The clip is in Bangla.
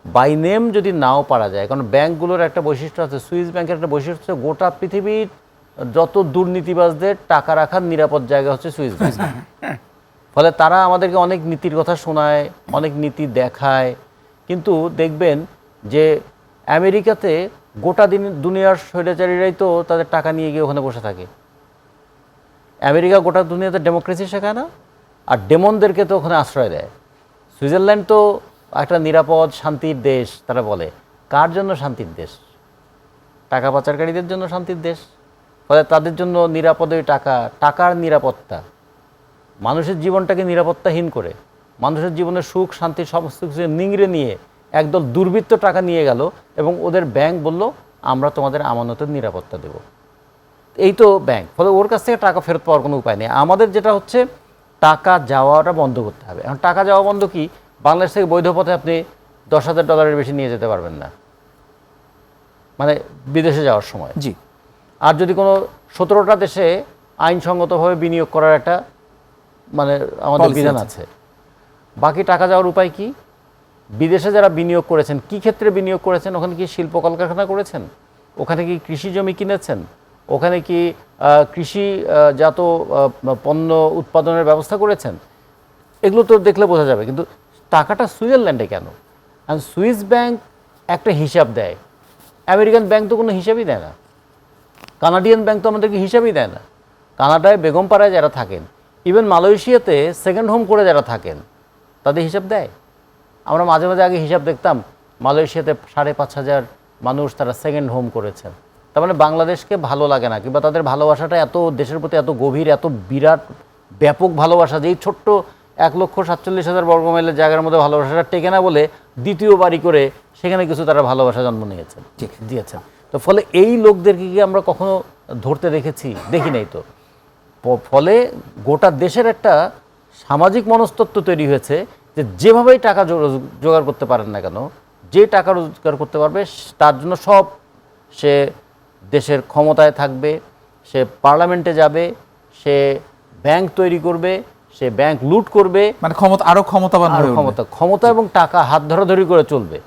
বাই নেম যদি নাও পারা যায়, কারণ ব্যাংকগুলোর একটা বৈশিষ্ট্য আছে, সুইস ব্যাংকের একটা বৈশিষ্ট্য হচ্ছে গোটা পৃথিবীর যত দুর্নীতিবাজদের টাকা রাখার নিরাপদ জায়গা হচ্ছে সুইস ব্যাংক। ফলে তারা আমাদেরকে অনেক নীতির কথা শোনায়, অনেক নীতি দেখায়, কিন্তু দেখবেন যে আমেরিকাতে গোটা দুনিয়ার স্বৈরাচারীরাই তো তাদের টাকা নিয়ে গিয়ে ওখানে বসে থাকে। আমেরিকা গোটা দুনিয়াতে ডেমোক্রেসি শেখায় না, আর ডেমনদেরকে তো ওখানে আশ্রয় দেয়। সুইজারল্যান্ড তো একটা নিরাপদ শান্তির দেশ, তারা বলে। কার জন্য শান্তির দেশ? টাকা পাচারকারীদের জন্য শান্তির দেশ। ফলে তাদের জন্য নিরাপদ ওই টাকার নিরাপত্তা মানুষের জীবনটাকে নিরাপত্তাহীন করে, মানুষের জীবনের সুখ শান্তি সমস্ত কিছু নিংড়ে নিয়ে একদল দুর্বৃত্ত টাকা নিয়ে গেল এবং ওদের ব্যাংক বলল আমরা তোমাদের আমানতের নিরাপত্তা দেব। এই তো ব্যাংক। ফলে ওর কাছ থেকে টাকা ফেরত পাওয়ার কোনো উপায় নেই। আমাদের যেটা হচ্ছে টাকা যাওয়াটা বন্ধ করতে হবে। এখন টাকা যাওয়া বন্ধ কি? বাংলাদেশ থেকে বৈধ পথে আপনি $10,000 বেশি নিয়ে যেতে পারবেন না, মানে বিদেশে যাওয়ার সময়। জি। আর যদি কোনো 17টা দেশে আইনসঙ্গতভাবে বিনিয়োগ করার একটা মানে আমাদের বিধান আছে, বাকি টাকা যাওয়ার উপায় কি? বিদেশে যারা বিনিয়োগ করেছেন, কি ক্ষেত্রে বিনিয়োগ করেছেন? ওখানে কি শিল্প কলকারখানা করেছেন? ওখানে কি কৃষি জমি কিনেছেন? ওখানে কি কৃষিজাত পণ্য উৎপাদনের ব্যবস্থা করেছেন? এগুলো তো দেখলে বোঝা যাবে। কিন্তু টাকাটা সুইজারল্যান্ডে কেন? কারণ সুইস ব্যাংক একটা হিসাব দেয়, আমেরিকান ব্যাংক তো কোনো হিসাবই দেয় না, কানাডিয়ান ব্যাংক তো আমাদেরকে হিসাবই দেয় না। কানাডায় বেগমপাড়ায় যারা থাকেন, ইভেন মালয়েশিয়াতে সেকেন্ড হোম করে যারা থাকেন, তাদের হিসাব দেয়। আমরা মাঝে মাঝে আগে হিসাব দেখতাম, মালয়েশিয়াতে 5,500 মানুষ তারা সেকেন্ড হোম করেছেন। তার মানে বাংলাদেশকে ভালো লাগে না, কিংবা তাদের ভালোবাসাটা এত দেশের প্রতি এত গভীর, এত বিরাট ব্যাপক ভালোবাসা যে এই ছোট্ট 1,47,000 বর্গমাইলের জায়গার মধ্যে ভালোবাসাটা টেকে না বলে দ্বিতীয় বাড়ি করে সেখানে কিছু তারা ভালোবাসা জন্ম নিয়েছেন, দিয়েছেন। তো ফলে এই লোকদেরকে কি আমরা কখনো ধরতে দেখেছি? দেখি নাই তো। ফলে গোটা দেশের একটা সামাজিক মনস্তত্ত্ব তৈরি হয়েছে যে যেভাবেই টাকা জোগাড় করতে পারেন না কেন, যে টাকা রোজগার করতে পারবে তার জন্য সব, সে দেশের ক্ষমতায় থাকবে, সে পার্লামেন্টে যাবে, সে ব্যাংক তৈরি করবে, সে ব্যাংক লুট করবে, মানে ক্ষমতা আরো ক্ষমতাবান হয়ে উঠবে। ক্ষমতা এবং টাকা হাত ধরাধরি করে চলবে।